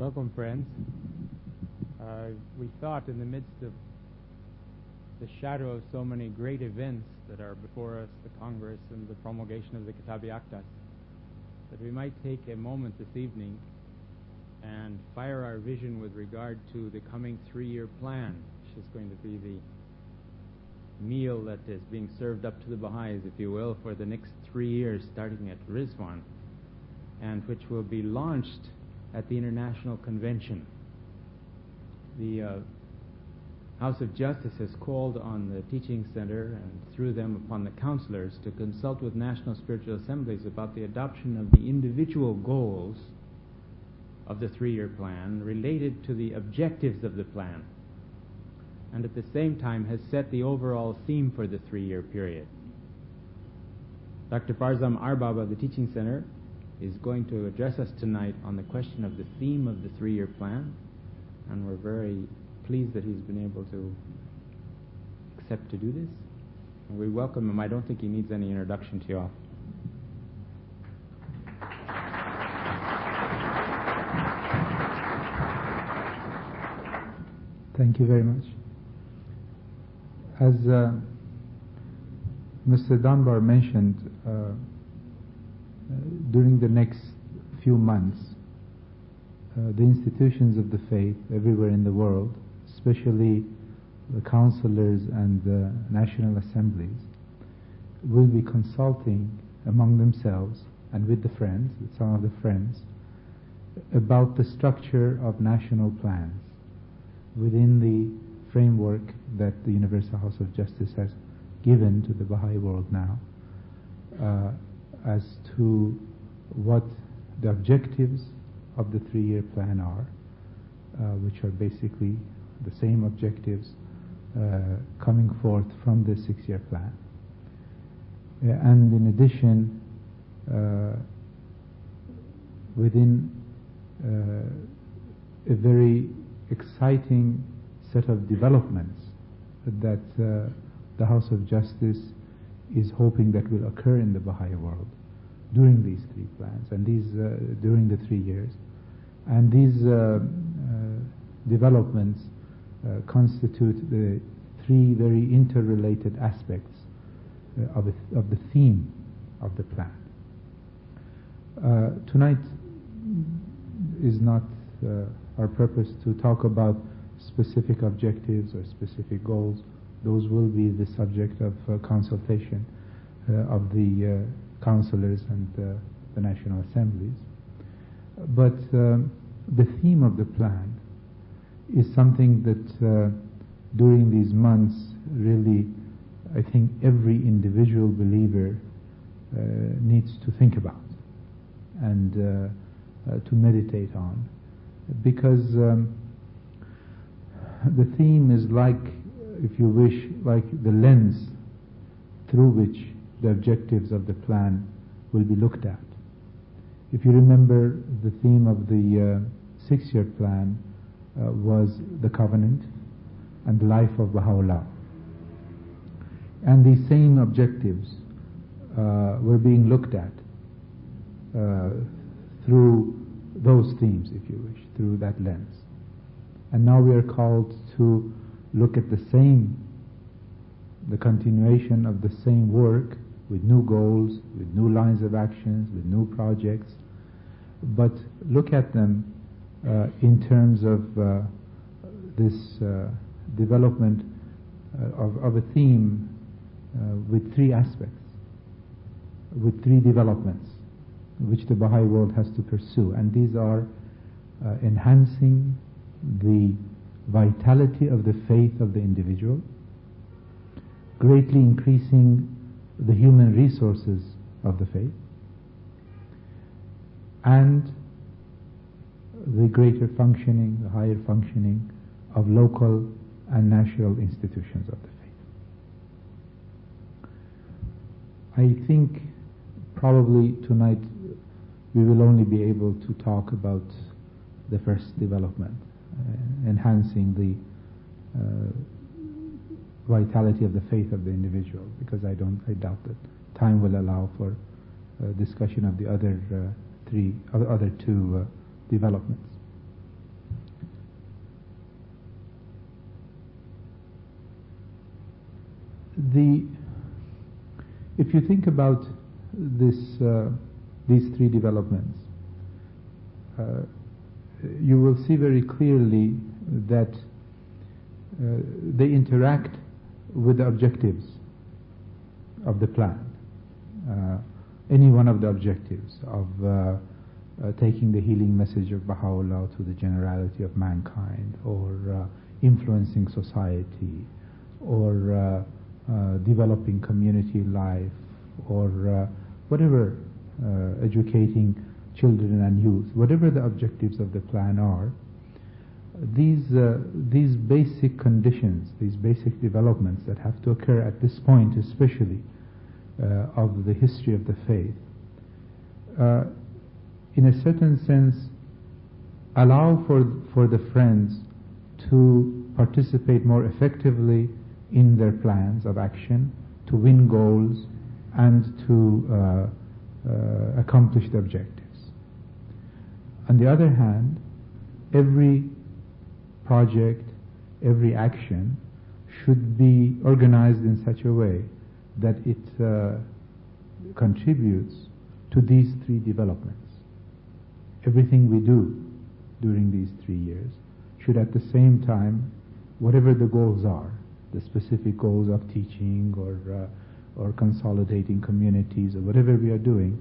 Welcome, friends. We thought in the midst of the shadow of so many great events that are before us, the Congress and the promulgation of the Kitabi Akdas, that we might take a moment this evening and fire our vision with regard to the coming 3-year plan, which is going to be the meal that is being served up to the Baha'is, if you will, for the next 3 years, starting at Rizwan, and which will be launched at the International Convention. The House of Justice has called on the Teaching Center and through them upon the counselors to consult with national spiritual assemblies about the adoption of the individual goals of the 3-year plan related to the objectives of the plan, and at the same time has set the overall theme for the 3-year period. Dr. Farzam Arbab of the Teaching Center is going to address us tonight on the question of the theme of the 3-year plan, and we're very pleased that he's been able to accept to do this. And we welcome him. I don't think he needs any introduction to you all. Thank you very much. As Mr. Dunbar mentioned, during the next few months, the institutions of the faith everywhere in the world, especially the counselors and the national assemblies, will be consulting among themselves and with the friends, with some of the friends, about the structure of national plans within the framework that the Universal House of Justice has given to the Baha'i world now, as to what the objectives of the 3-year plan are, which are basically the same objectives coming forth from the 6-year plan. And in addition, within a very exciting set of developments that the House of Justice is hoping that will occur in the Baha'i world during these 3 plans, and these during the 3 years. And these developments constitute the 3 very interrelated aspects of the theme of the plan. Tonight is not our purpose to talk about specific objectives or specific goals. Those will be the subject of consultation of the counselors and the national assemblies. But the theme of the plan is something that during these months really, I think every individual believer needs to think about and to meditate on, because the theme is like, if you wish, like the lens through which the objectives of the plan will be looked at. If you remember, the theme of the 6-year plan was the covenant and the life of Baha'u'llah. And these same objectives were being looked at through those themes, if you wish, through that lens. And now we are called to look at the continuation of the same work with new goals, with new lines of actions, with new projects, but look at them in terms of this development of a theme with 3 aspects, with 3 developments which the Baha'i world has to pursue. And these are enhancing the vitality of the faith of the individual, greatly increasing the human resources of the faith, and the greater functioning, the higher functioning of local and national institutions of the faith. I think probably tonight we will only be able to talk about the first development, enhancing the vitality of the faith of the individual, because I doubt that time will allow for discussion of the other 2 developments. if you think about these three developments, you will see very clearly that they interact with the objectives of the plan. Any one of the objectives of taking the healing message of Baha'u'llah to the generality of mankind, or influencing society, or developing community life, or whatever, educating children and youth, whatever the objectives of the plan are, these basic conditions, these basic developments that have to occur at this point, especially of the history of the faith, in a certain sense allow for the friends to participate more effectively in their plans of action, to win goals, and to accomplish the objectives. On the other hand, every project, every action should be organized in such a way that it contributes to these three developments. Everything we do during these 3 years should at the same time, whatever the goals are, the specific goals of teaching or consolidating communities or whatever we are doing,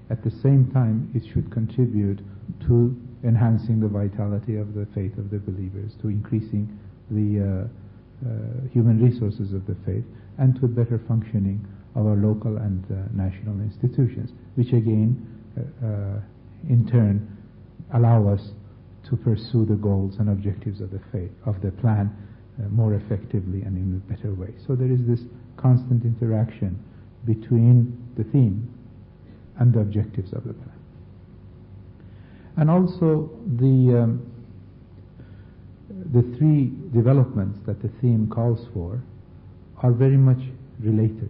at the same time it should contribute to enhancing the vitality of the faith of the believers, to increasing the human resources of the faith, and to a better functioning of our local and national institutions, which again in turn allow us to pursue the goals and objectives of the faith, of the plan, more effectively and in a better way. So there is this constant interaction between the theme and the objectives of the plan. And also the three developments that the theme calls for are very much related.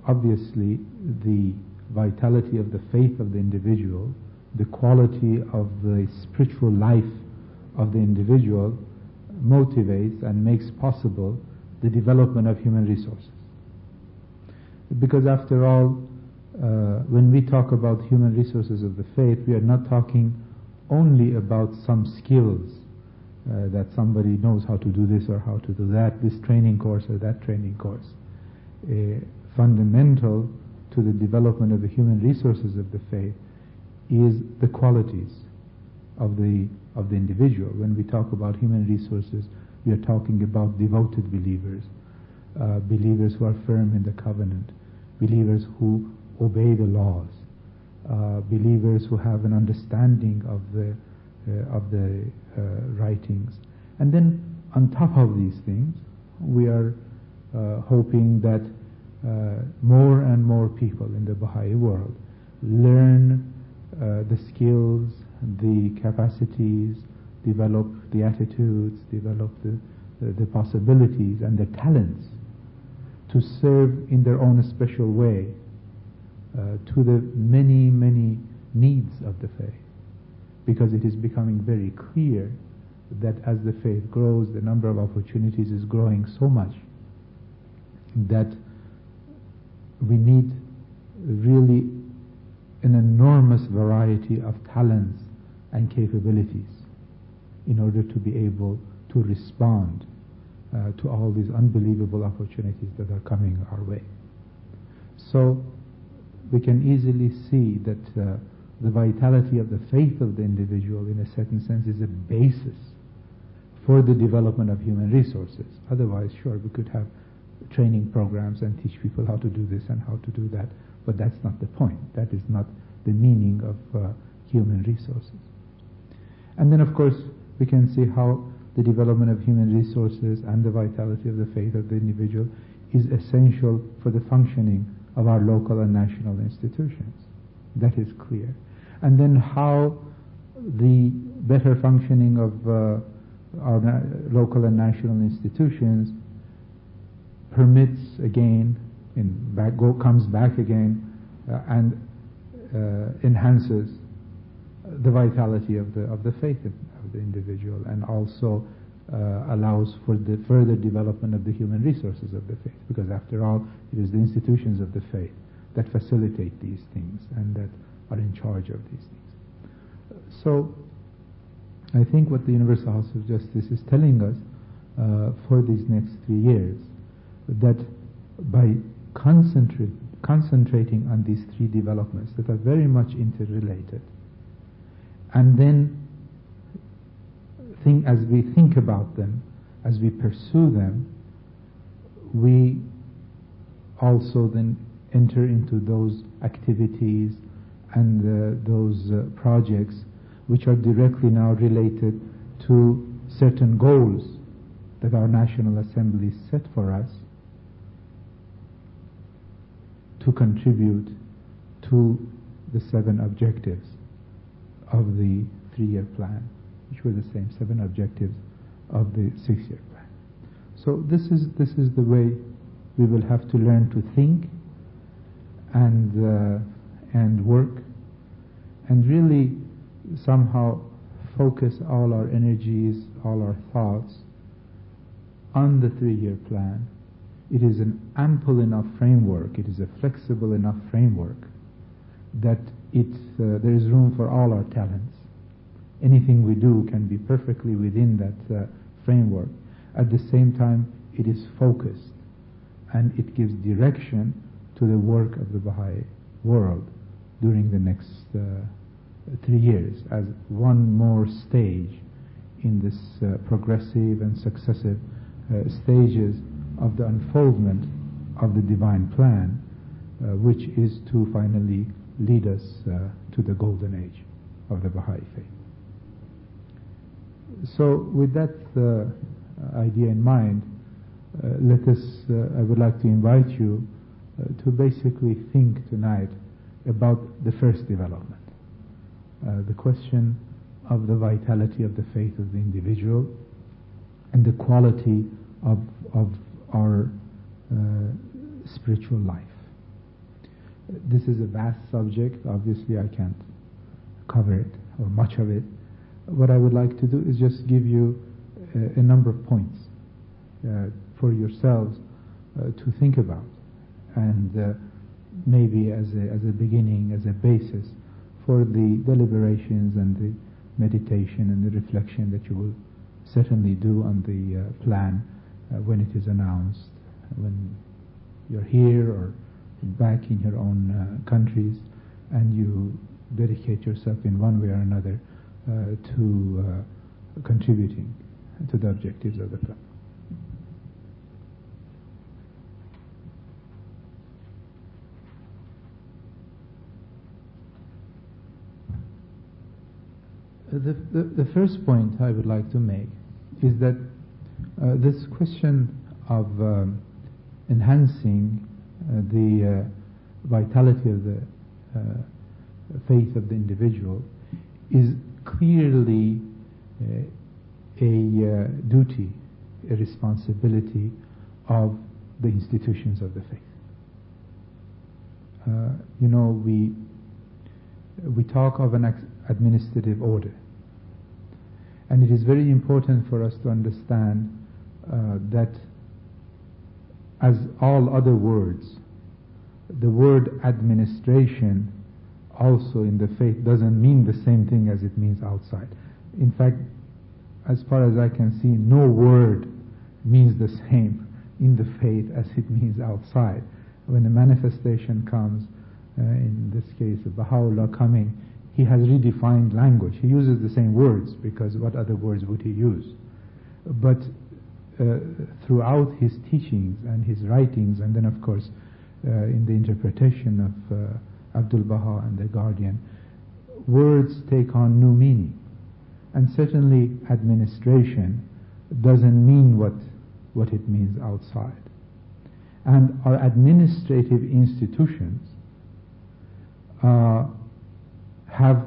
Obviously, the vitality of the faith of the individual, the quality of the spiritual life of the individual motivates and makes possible the development of human resources. Because after all, when we talk about human resources of the faith, we are not talking only about some skills that somebody knows how to do this or how to do that, this training course or that training course. Fundamental to the development of the human resources of the faith is the qualities of the individual. When we talk about human resources, we are talking about devoted believers, believers who are firm in the covenant, believers who obey the laws, believers who have an understanding of the writings. And then on top of these things, we are hoping that more and more people in the Baha'i world learn the skills, the capacities, develop the attitudes, develop the possibilities and the talents to serve in their own special way to the many, many needs of the faith. Because it is becoming very clear that as the faith grows, the number of opportunities is growing so much that we need really an enormous variety of talents and capabilities in order to be able to respond to all these unbelievable opportunities that are coming our way. So we can easily see that the vitality of the faith of the individual, in a certain sense, is a basis for the development of human resources. Otherwise, sure, we could have training programs and teach people how to do this and how to do that, but that's not the point. That is not the meaning of human resources. And then, of course, we can see how the development of human resources and the vitality of the faith of the individual is essential for the functioning of our local and national institutions. That is clear. And then how the better functioning of our local and national institutions permits again, comes back again and enhances the vitality of the faith of the individual, and also allows for the further development of the human resources of the faith, because after all, it is the institutions of the faith that facilitate these things and that are in charge of these things. So, I think what the Universal House of Justice is telling us for these next 3 years, that by concentrating on these 3 developments that are very much interrelated, and then as we think about them, as we pursue them, we also then enter into those activities and those projects which are directly now related to certain goals that our National Assembly set for us to contribute to the 7 objectives of the 3-year plan, which were the same 7 objectives of the 6-year plan. So this is the way we will have to learn to think and work, and really somehow focus all our energies, all our thoughts on the 3-year plan. It is an ample enough framework, it is a flexible enough framework that there is room for all our talents. Anything we do can be perfectly within that framework. At the same time, it is focused and it gives direction to the work of the Baha'i world during the next 3 years as one more stage in this progressive and successive stages of the unfoldment of the divine plan, which is to finally lead us to the golden age of the Baha'i faith. So with that idea in mind, I would like to invite you to basically think tonight about the first development, the question of the vitality of the faith of the individual and the quality of our spiritual life. This is a vast subject. Obviously, I can't cover it, or much of it. What I would like to do is just give you a number of points for yourselves to think about, and maybe as a beginning, as a basis for the deliberations and the meditation and the reflection that you will certainly do on the plan when it is announced, when you're here or back in your own countries, and you dedicate yourself in one way or another to contributing to the objectives of the plan. The first point I would like to make is that this question of enhancing the vitality of the faith of the individual is clearly a duty, a responsibility of the institutions of the faith. We talk of an administrative order, and it is very important for us to understand that, as all other words, the word administration also in the faith doesn't mean the same thing as it means outside. In fact, as far as I can see, no word means the same in the faith as it means outside. When a manifestation comes, in this case of Baha'u'llah coming, he has redefined language. He uses the same words, because what other words would he use? But throughout his teachings and his writings, and then of course in the interpretation of Abdul Baha and the Guardian, words take on new meaning. And certainly administration doesn't mean what it means outside. And our administrative institutions have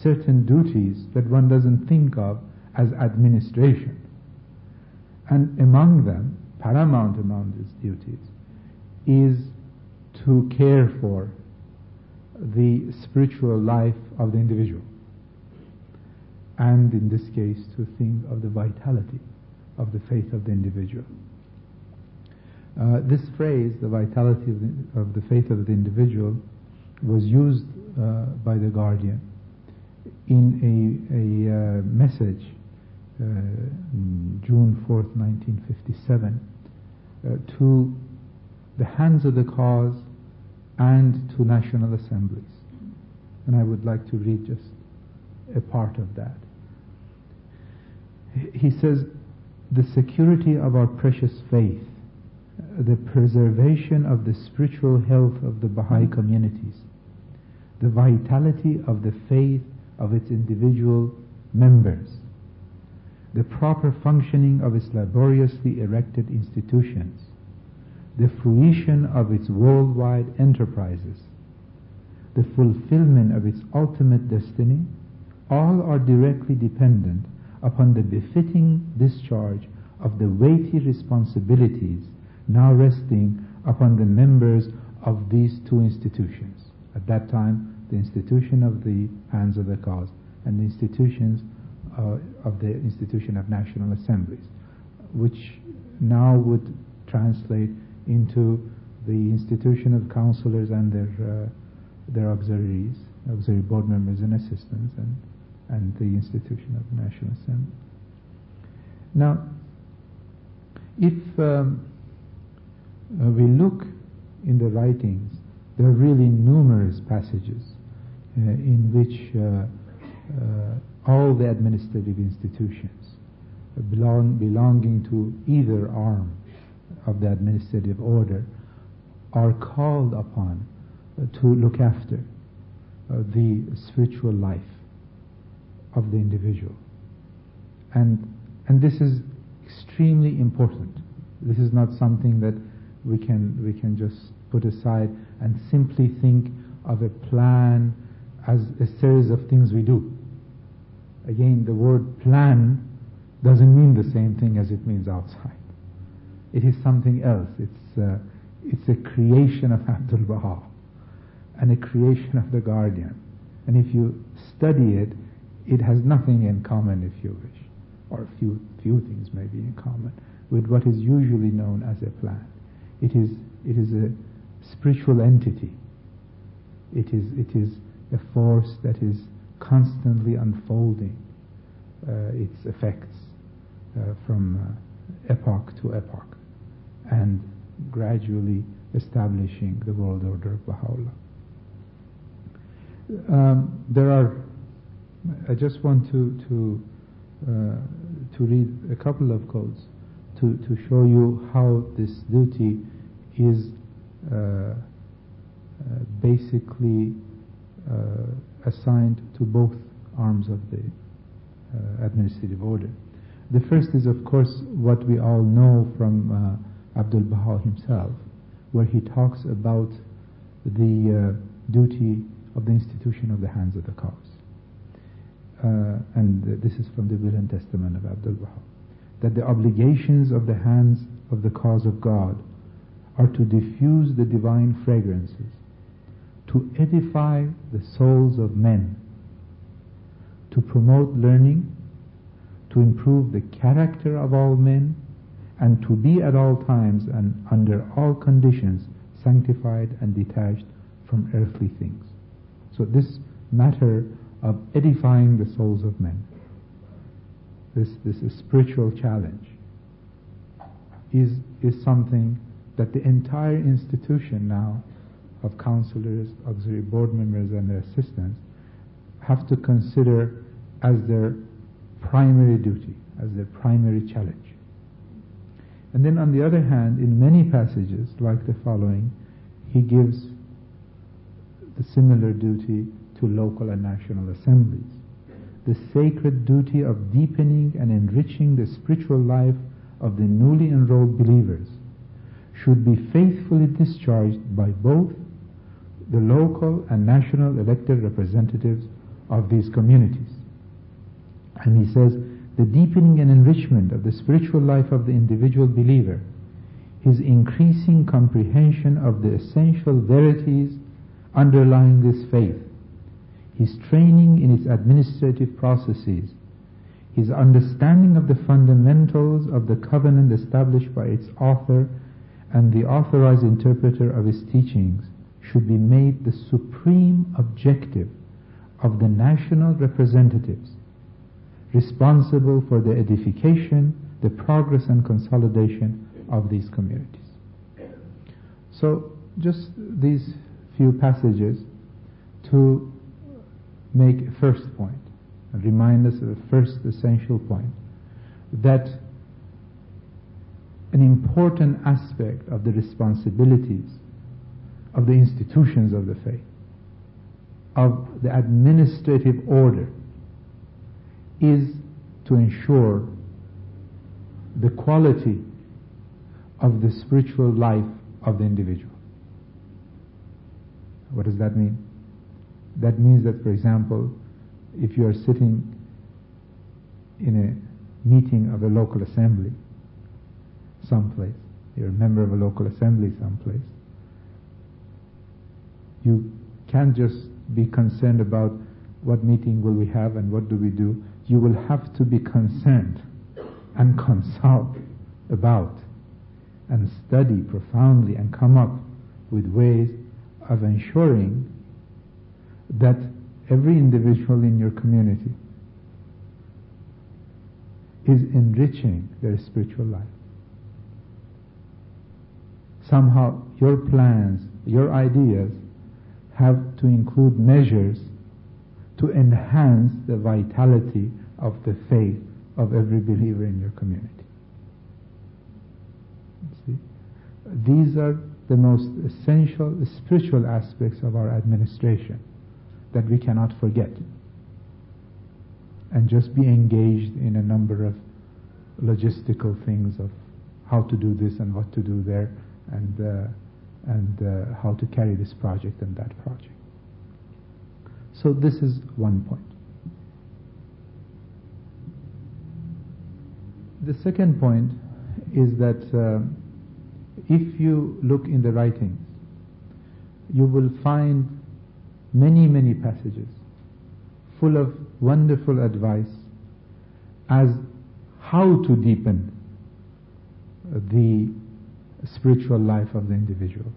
certain duties that one doesn't think of as administration. And among them, paramount among these duties, is to care for the spiritual life of the individual. and in this case to think of the vitality of the faith of the individual. This phrase, the vitality of the faith of the individual, was used by the Guardian in a message June 4th, 1957, to the hands of the cause and to national assemblies. And I would like to read just a part of that. He says, "The security of our precious faith, the preservation of the spiritual health of the Baha'i communities, the vitality of the faith of its individual members, the proper functioning of its laboriously erected institutions, the fruition of its worldwide enterprises, the fulfillment of its ultimate destiny, all are directly dependent upon the befitting discharge of the weighty responsibilities now resting upon the members of these two institutions." At that time, the institution of the hands of the cause and the institutions of the institution of national assemblies, which now would translate into the institution of councillors and their auxiliary board members and assistants, and the institution of the National Assembly. Now, if we look in the writings, there are really numerous passages in which all the administrative institutions belonging to either arm of the administrative order are called upon to look after the spiritual life of the individual. And this is extremely important. This is not something that we can just put aside and simply think of a plan as a series of things we do. Again, the word plan doesn't mean the same thing as it means outside. It is something else. It's a creation of Abdul Baha and a creation of the Guardian. And if you study it, it has nothing in common, if you wish, or a few things maybe in common with what is usually known as a plan. It is a spiritual entity. It is a force that is constantly unfolding its effects from epoch to epoch and gradually establishing the world order of Baha'u'llah. I just want to read a couple of quotes to show you how this duty is basically assigned to both arms of the administrative order. The first is, of course, what we all know from Abdul Baha himself, where he talks about the duty of the institution of the hands of the cause. And this is from the Will and Testament of Abdul Baha, that the obligations of the hands of the cause of God are to diffuse the divine fragrances, to edify the souls of men, to promote learning, to improve the character of all men, and to be at all times and under all conditions sanctified and detached from earthly things. So this matter of edifying the souls of men, this spiritual challenge, is something that the entire institution now of councillors, auxiliary board members and their assistants have to consider as their primary duty, as their primary challenge. And then on the other hand, in many passages, like the following, he gives the similar duty to local and national assemblies. The sacred duty of deepening and enriching the spiritual life of the newly enrolled believers should be faithfully discharged by both the local and national elected representatives of these communities. And he says, the deepening and enrichment of the spiritual life of the individual believer, his increasing comprehension of the essential verities underlying this faith, his training in its administrative processes His understanding of the fundamentals of the covenant established by its author and the authorized interpreter of his teachings should be made the supreme objective of the national representatives responsible for the edification, the progress and consolidation of these communities. So just these few passages to make a first point, and remind us of the first essential point, that an important aspect of the responsibilities of the institutions of the faith, of the administrative order, is to ensure the quality of the spiritual life of the individual. What does that mean? That means that, for example, if you are sitting in a meeting of a local assembly someplace, you're a member of a local assembly someplace, you can't just be concerned about what meeting will we have and what do we do. You will have to be concerned and consult about and study profoundly and come up with ways of ensuring that every individual in your community is enriching their spiritual life. Somehow your plans, your ideas have to include measures to enhance the vitality of the faith of every believer in your community. See? These are the most essential spiritual aspects of our administration that we cannot forget, and just be engaged in a number of logistical things of how to do this and what to do there, and how to carry this project and that project. So this is one point. The second point is that if you look in the writings, you will find many passages full of wonderful advice as how to deepen the spiritual life of the individual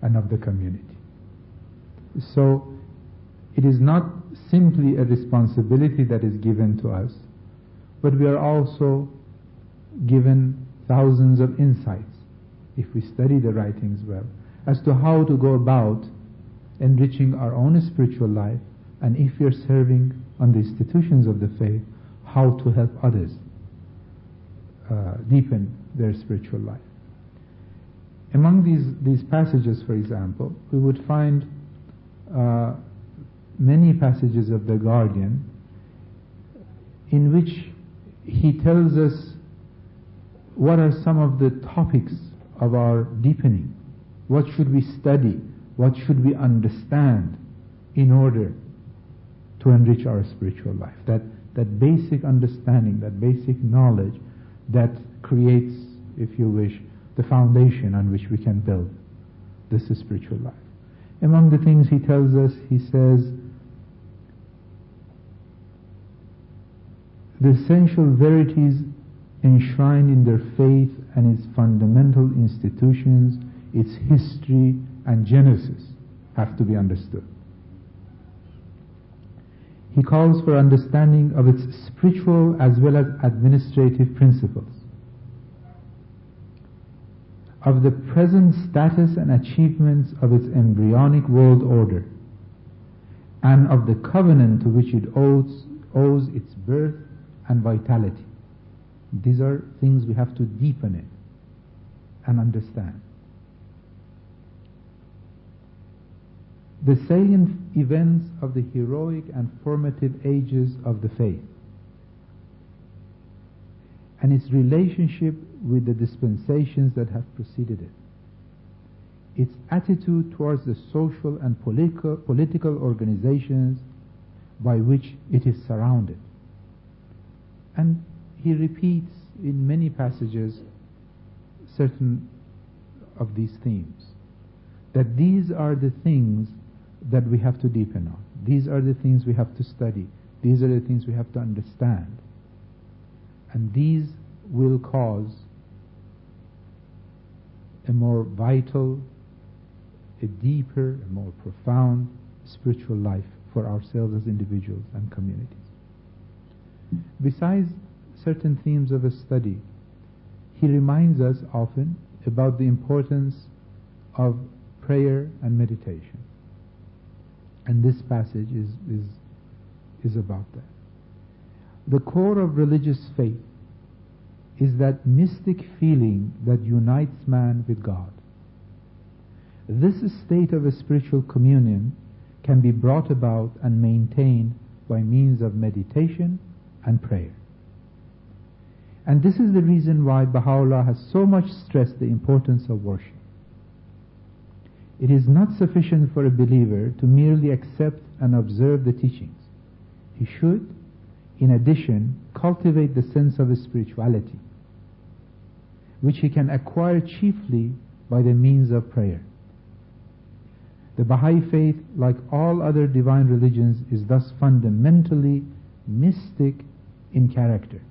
and of the community. So it is not simply a responsibility that is given to us, but we are also given thousands of insights, if we study the writings well, as to how to go about enriching our own spiritual life, and if we are serving on the institutions of the faith, how to help others deepen their spiritual life. Among these passages, for example, we would find many passages of the Guardian in which he tells us what are some of the topics of our deepening. What should we study? What should we understand in order to enrich our spiritual life? That basic understanding, that basic knowledge that creates, if you wish, the foundation on which we can build this spiritual life. Among the things he tells us, he says, the essential verities enshrined in their faith and its fundamental institutions, its history and genesis have to be understood. He calls for understanding of its spiritual as well as administrative principles, of the present status and achievements of its embryonic world order, and of the covenant to which it owes its birth and vitality. These are things we have to deepen it and understand. The salient events of the heroic and formative ages of the faith, and its relationship with the dispensations that have preceded it, its attitude towards the social and political organizations by which it is surrounded. And he repeats in many passages certain of these themes, that these are the things that we have to deepen on. These are the things we have to study. These are the things we have to understand And these will cause a more vital, a deeper, a more profound spiritual life for ourselves as individuals and communities. Besides certain themes of a study, he reminds us often about the importance of prayer and meditation. And this passage is about that. The core of religious faith is that mystic feeling that unites man with God. This state of a spiritual communion can be brought about and maintained by means of meditation and prayer. And this is the reason why Baha'u'llah has so much stressed the importance of worship. It is not sufficient for a believer to merely accept and observe the teachings. He should, in addition, cultivate the sense of spirituality, which he can acquire chiefly by the means of prayer. The Baha'i faith, like all other divine religions, is thus fundamentally mystic in character.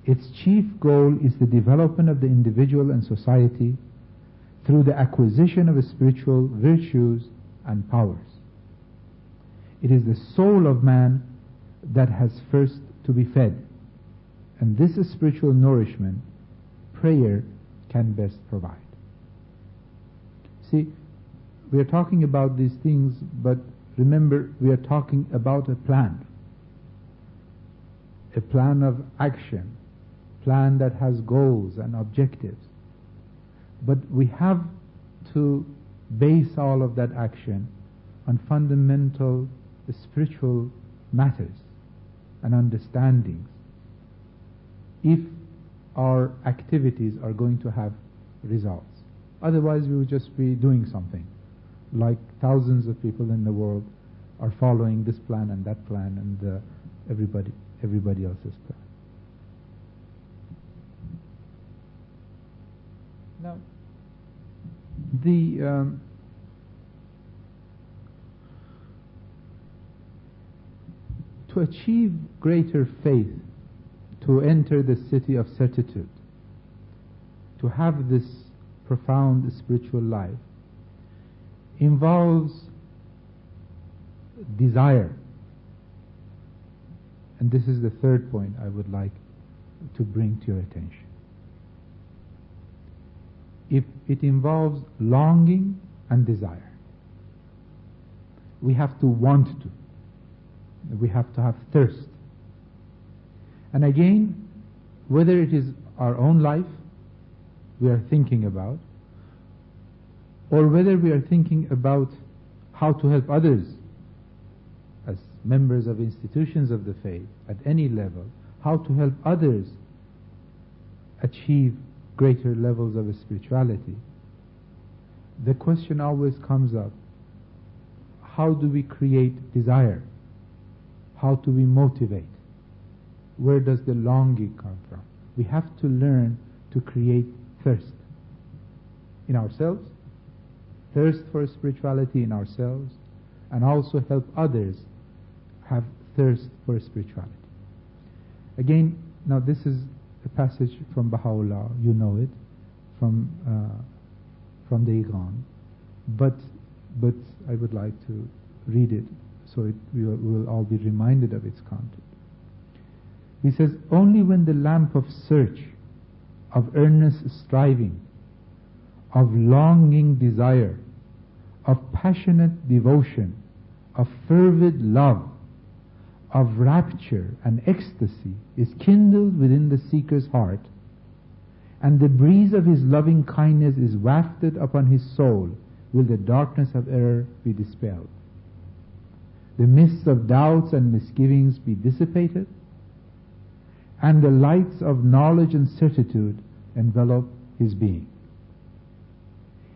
Its chief goal is the development of the individual and society through the acquisition of spiritual virtues and powers. It is the soul of man that has first to be fed, and this spiritual nourishment prayer can best provide. See, we are talking about these things, but remember, we are talking about a plan of action, plan that has goals and objectives. But we have to base all of that action on fundamental spiritual matters and understandings if our activities are going to have results. Otherwise we will just be doing something, like thousands of people in the world are following this plan and that plan and everybody else's plan. Now, to achieve greater faith, to enter the city of certitude, to have this profound spiritual life, involves desire. And this is the third point I would like to bring to your attention. It involves longing and desire. We have to want to. We have to have thirst. And again, whether it is our own life we are thinking about, or whether we are thinking about how to help others as members of institutions of the faith at any level, how to help others achieve greater levels of spirituality, the question always comes up: how do we create desire? How do we motivate? Where does the longing come from? We have to learn to create thirst in ourselves, thirst for spirituality in ourselves, and also help others have thirst for spirituality. Again, now this is a passage from Baha'u'llah, you know it, from the Iran, but I would like to read it so we will all be reminded of its content. He says, only when the lamp of search, of earnest striving, of longing desire, of passionate devotion, of fervid love, of rapture and ecstasy is kindled within the seeker's heart, and the breeze of his loving kindness is wafted upon his soul, will the darkness of error be dispelled, the mists of doubts and misgivings be dissipated, and the lights of knowledge and certitude envelop his being.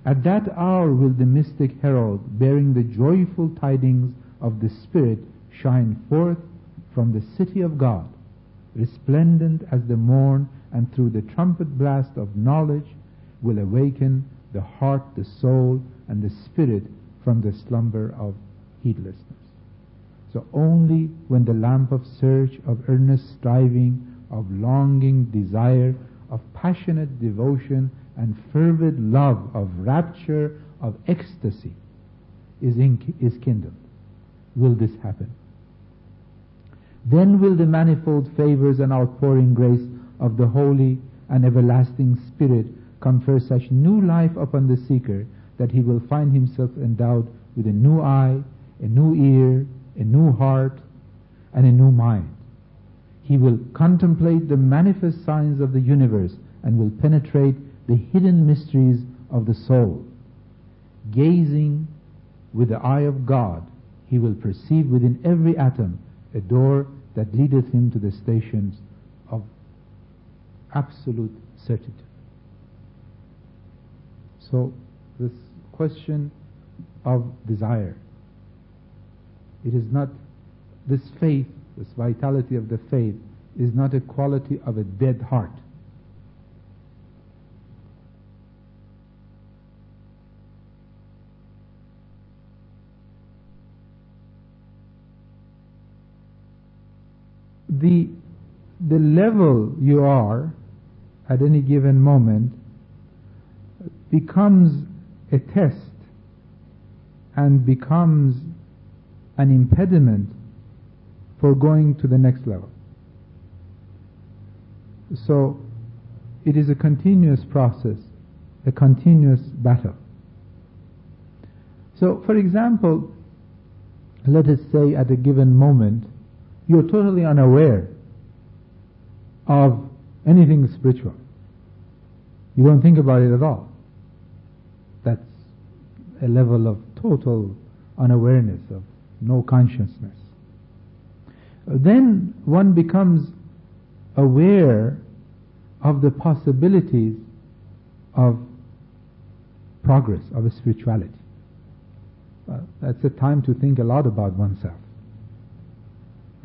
At that hour will the mystic herald, bearing the joyful tidings of the Spirit, shine forth from the city of God, resplendent as the morn, and through the trumpet blast of knowledge will awaken the heart, the soul, and the spirit from the slumber of heedlessness. So only when the lamp of search, of earnest striving, of longing, desire, of passionate devotion and fervid love, of rapture, of ecstasy is kindled, will this happen. Then will the manifold favors and outpouring grace of the Holy and Everlasting Spirit confer such new life upon the seeker that he will find himself endowed with a new eye, a new ear, a new heart, and a new mind. He will contemplate the manifest signs of the universe and will penetrate the hidden mysteries of the soul. Gazing with the eye of God, he will perceive within every atom a door that leadeth him to the stations of absolute certitude. So, this question of desire, it is not, this faith, this vitality of the faith, is not a quality of a dead heart. The level you are at any given moment becomes a test and becomes an impediment for going to the next level. So it is a continuous process, a continuous battle. So for example, let us say at a given moment you're totally unaware of anything spiritual. You don't think about it at all. That's a level of total unawareness, of no consciousness. Then one becomes aware of the possibilities of progress, of a spirituality. That's a time to think a lot about oneself.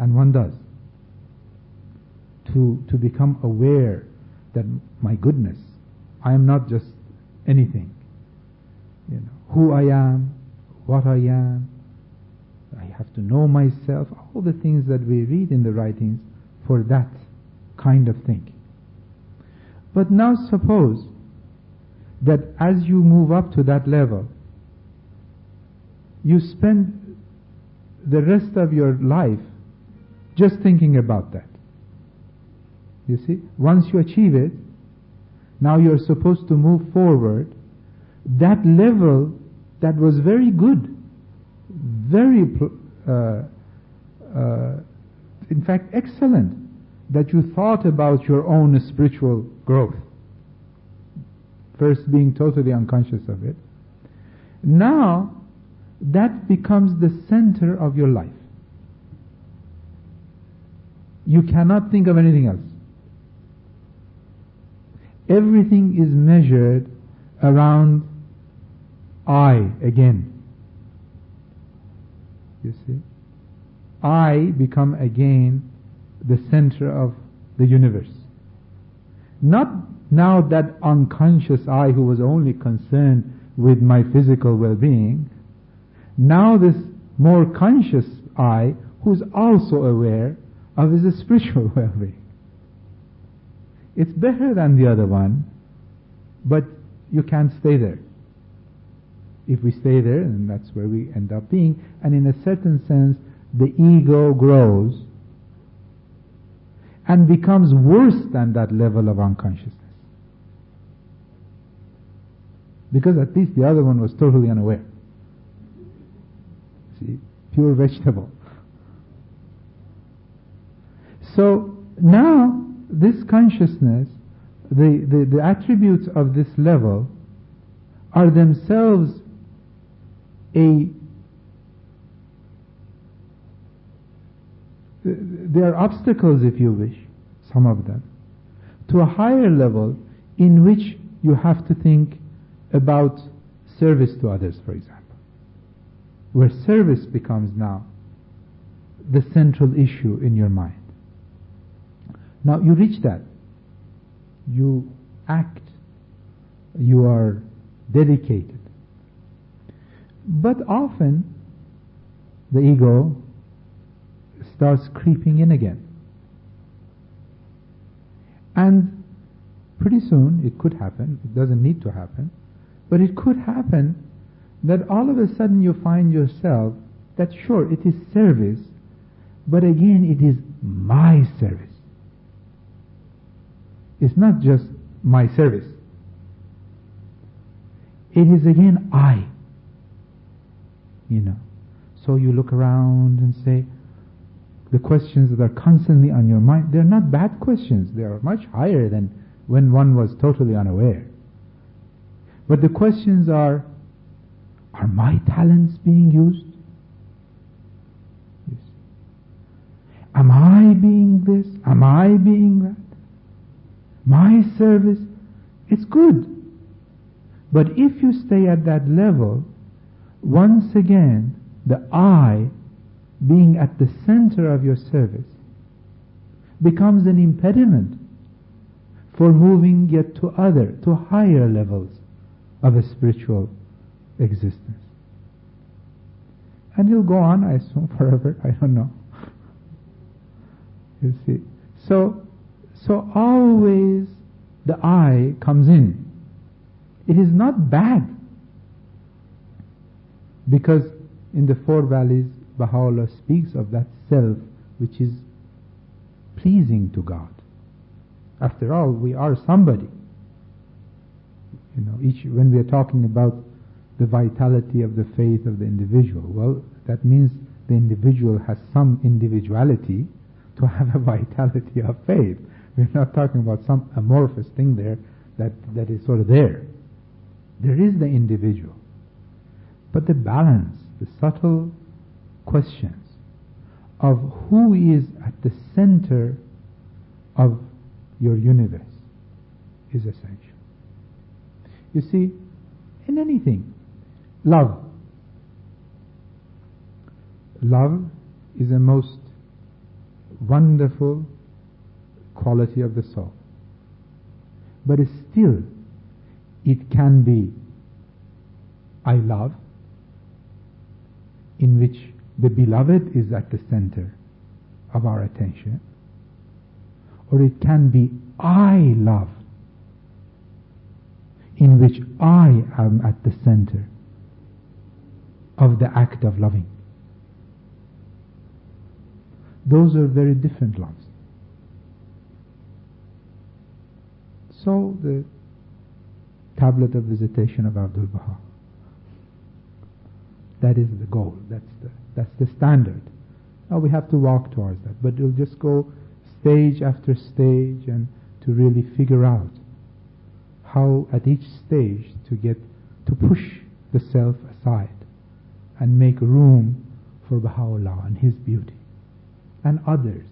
And one does. To become aware that, my goodness, I am not just anything. You know, who I am, what I am, I have to know myself, all the things that we read in the writings for that kind of thinking. But now suppose that as you move up to that level, you spend the rest of your life just thinking about that. You see, once you achieve it, now you're supposed to move forward. That level that was very good, very, in fact, excellent, that you thought about your own spiritual growth, first being totally unconscious of it. Now, that becomes the center of your life. You cannot think of anything else. Everything is measured around I again. You see? I become again the center of the universe. Not now that unconscious I who was only concerned with my physical well-being. Now this more conscious I who's also aware of his spiritual well-being. It's better than the other one, but you can't stay there. If we stay there, then that's where we end up being. And in a certain sense, the ego grows and becomes worse than that level of unconsciousness. Because at least the other one was totally unaware. See, pure vegetable. So now, this consciousness, the attributes of this level are themselves they are obstacles, if you wish, some of them, to a higher level in which you have to think about service to others, for example, where service becomes now the central issue in your mind. Now you reach that, you act, you are dedicated. But often the ego starts creeping in again. And pretty soon it could happen, it doesn't need to happen, but it could happen that all of a sudden you find yourself that sure, it is service, but again it is my service. It's not just my service. It is again I. So you look around and say, the questions that are constantly on your mind, they're not bad questions. They are much higher than when one was totally unaware. But the questions are my talents being used? Yes. Am I being this? Am I being that? My service, it's good. But if you stay at that level, once again, the I being at the center of your service becomes an impediment for moving yet to higher levels of a spiritual existence. And you'll go on, I assume, forever, I don't know. You see. So always the I comes in. It is not bad, because in the Four Valleys, Baha'u'llah speaks of that self which is pleasing to God. After all, we are somebody. When we are talking about the vitality of the faith of the individual, well, that means the individual has some individuality to have a vitality of faith. We're not talking about some amorphous thing there that is sort of there. There is the individual. But the balance, the subtle questions of who is at the center of your universe is essential. You see, in anything, love is a most wonderful quality of the soul. But still, it can be I love, in which the beloved is at the center of our attention, or it can be I love, in which I am at the center of the act of loving. Those are very different loves. So the tablet of visitation of Abdul Baha, that is the goal, that's the standard. Now we have to walk towards that, but it'll just go stage after stage, and to really figure out how at each stage to push the self aside and make room for Baha'u'llah and his beauty and others,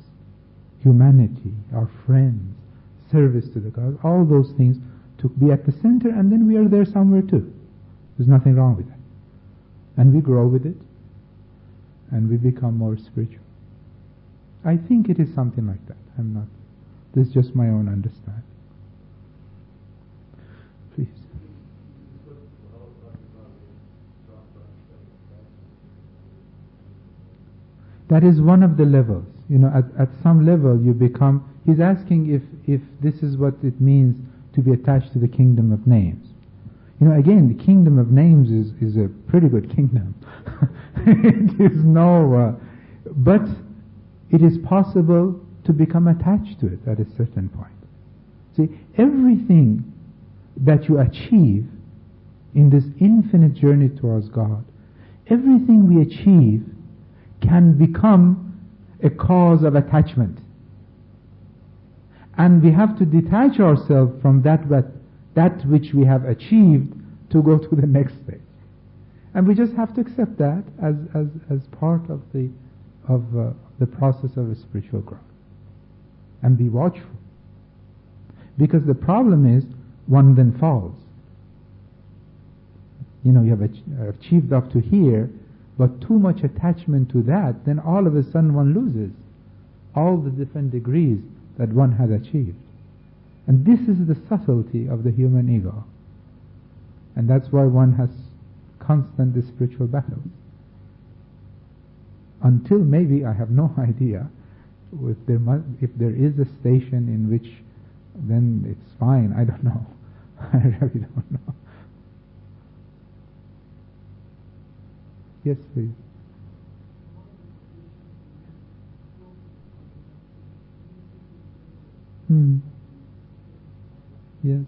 humanity, our friends, service to the God, all those things to be at the center, and then we are there somewhere too. There's nothing wrong with that. And we grow with it, and we become more spiritual. I think it is something like that. This is just my own understanding. Please. That is one of the levels. At some level you become, he's asking if this is what it means to be attached to the kingdom of names. Again, the kingdom of names is a pretty good kingdom. It is but it is possible to become attached to it at a certain point. See, everything that you achieve in this infinite journey towards God, everything we achieve can become a cause of attachment. And we have to detach ourselves from that which we have achieved to go to the next stage. And we just have to accept that as part of the process of a spiritual growth. And be watchful. Because the problem is, one then falls. You have achieved up to here, but too much attachment to that, then all of a sudden one loses all the different degrees that one has achieved. And this is the subtlety of the human ego. And that's why one has constant spiritual battles. until maybe, I have no idea, if there is a station in which, then it's fine. I don't know. I really don't know. Yes, please. Yes.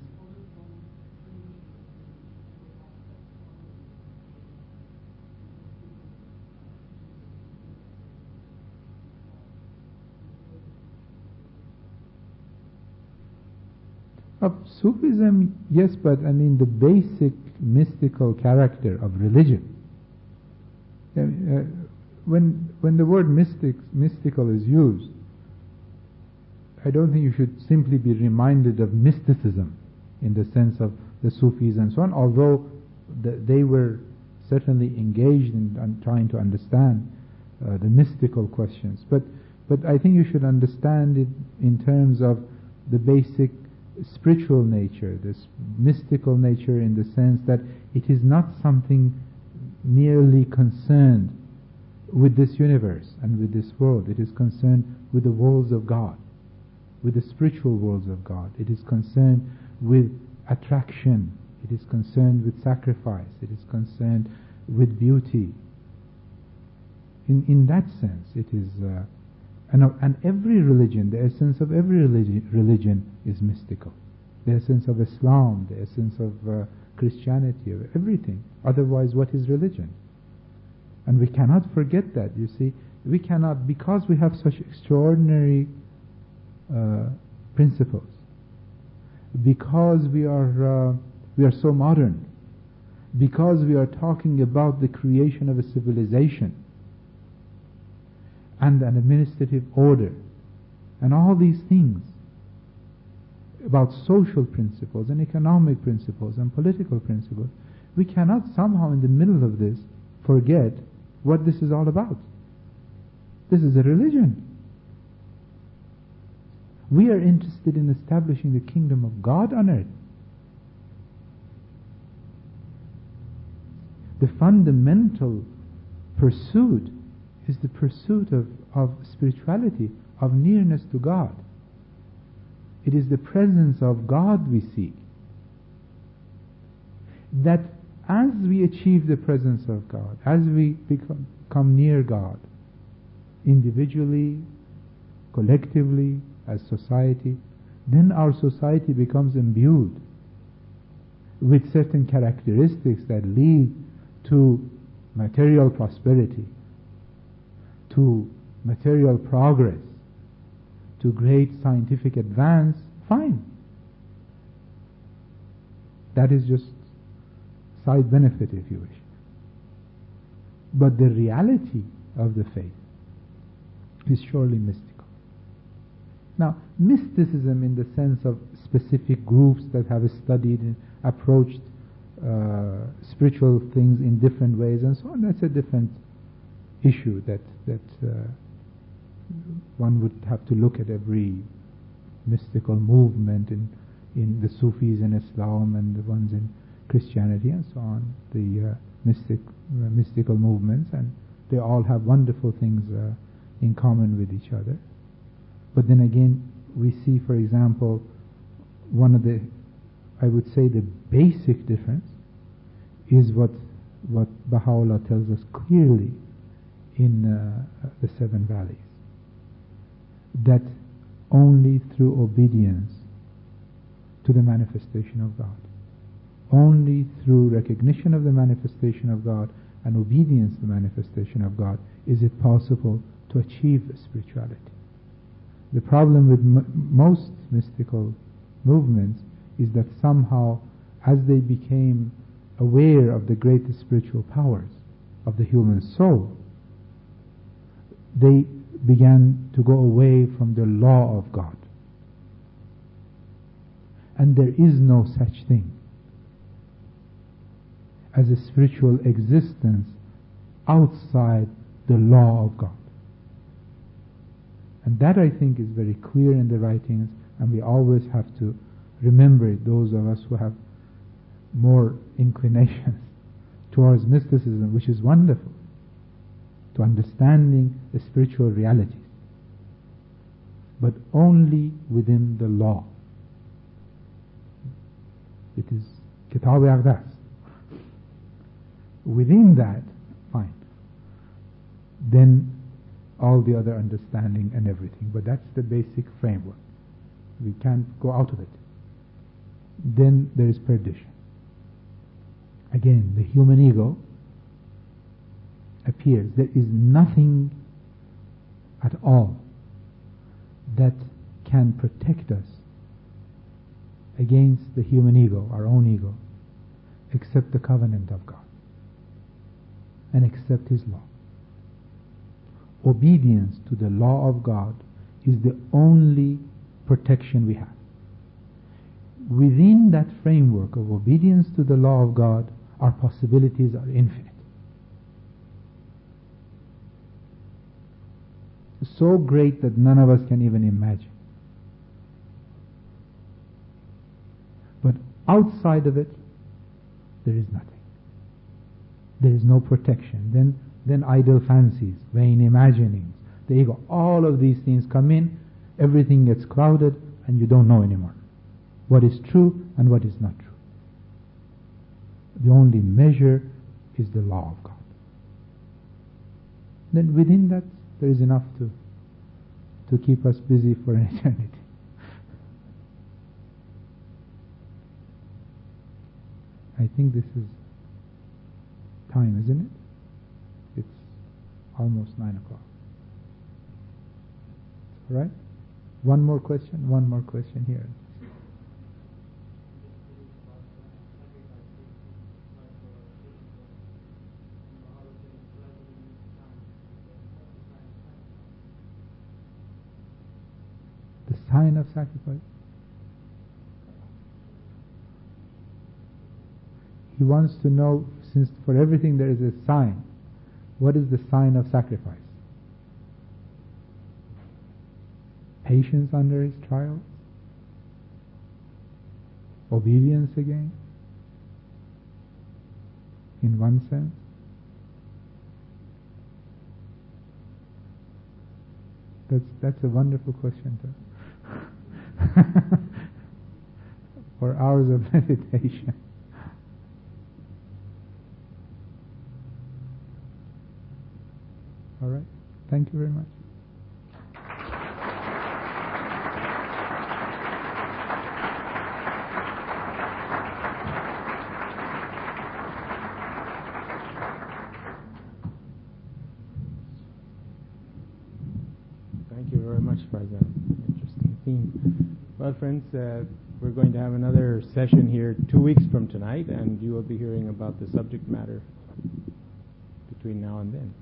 Of Sufism, yes, but I mean the basic mystical character of religion. When the word mystical is used, I don't think you should simply be reminded of mysticism in the sense of the Sufis and so on, although they were certainly engaged in trying to understand the mystical questions. But I think you should understand it in terms of the basic spiritual nature, this mystical nature, in the sense that it is not something merely concerned with this universe and with this world. It is concerned with the worlds of God, with the spiritual worlds of God. It is concerned with attraction. It is concerned with sacrifice. It is concerned with beauty. In that sense, it is, and every religion, the essence of every religion is mystical. The essence of Islam, the essence of Christianity, of everything. Otherwise, what is religion? And we cannot forget that. You see, we cannot, because we have such extraordinary principles, because we are so modern, because we are talking about the creation of a civilization and an administrative order and all these things, about social principles and economic principles and political principles, we cannot somehow in the middle of this forget what this is all about. This is a religion. We are interested in establishing the kingdom of God on earth. The fundamental pursuit is the pursuit of spirituality, of nearness to God. It is the presence of God we seek. That as we achieve the presence of God, as we come near God, individually, collectively, as society, then our society becomes imbued with certain characteristics that lead to material prosperity, to material progress, to great scientific advance. Fine. That is just side benefit, if you wish. But the reality of the faith is surely mystical. Now, mysticism in the sense of specific groups that have studied and approached spiritual things in different ways and so on, that's a different issue that one would have to look at every mystical movement in the Sufis in Islam and the ones in Christianity and so on, the mystical movements, and they all have wonderful things in common with each other. But then again, we see, for example, one of the, I would say, the basic difference is what Baha'u'llah tells us clearly in the Seven Valleys, that only through obedience to the manifestation of God, only through recognition of the manifestation of God and obedience to the manifestation of God is it possible to achieve spirituality. The problem with most mystical movements is that somehow, as they became aware of the greatest spiritual powers of the human soul, they began to go away from the law of God. And there is no such thing as a spiritual existence outside the law of God. And that, I think, is very clear in the writings, and we always have to remember it, those of us who have more inclinations towards mysticism, which is wonderful, to understanding the spiritual realities, but only within the law. It is Kitab Aqdas. Within that, fine. Then all the other understanding and everything. But that's the basic framework. We can't go out of it. Then there is perdition. Again, the human ego appears. There is nothing at all that can protect us against the human ego, our own ego, except the covenant of God and accept His law. Obedience to the law of God is the only protection we have. Within that framework of obedience to the law of God, our possibilities are infinite. So great that none of us can even imagine. But outside of it, there is nothing. There is no protection. Then idle fancies, vain imaginings, the ego, all of these things come in, everything gets clouded, and you don't know anymore what is true and what is not true. The only measure is the law of God. Then within that, there is enough to keep us busy for an eternity. I think this is time, isn't it? It's almost 9 o'clock. All right? One more question here. The sign of sacrifice. He wants to know, since for everything there is a sign, what is the sign of sacrifice? Patience under his trials? Obedience again? In one sense? That's a wonderful question for hours of meditation. All right. Thank you very much. Thank you very much, Farzam. Interesting theme. Well, friends, we're going to have another session here 2 weeks from tonight, and you will be hearing about the subject matter between now and then.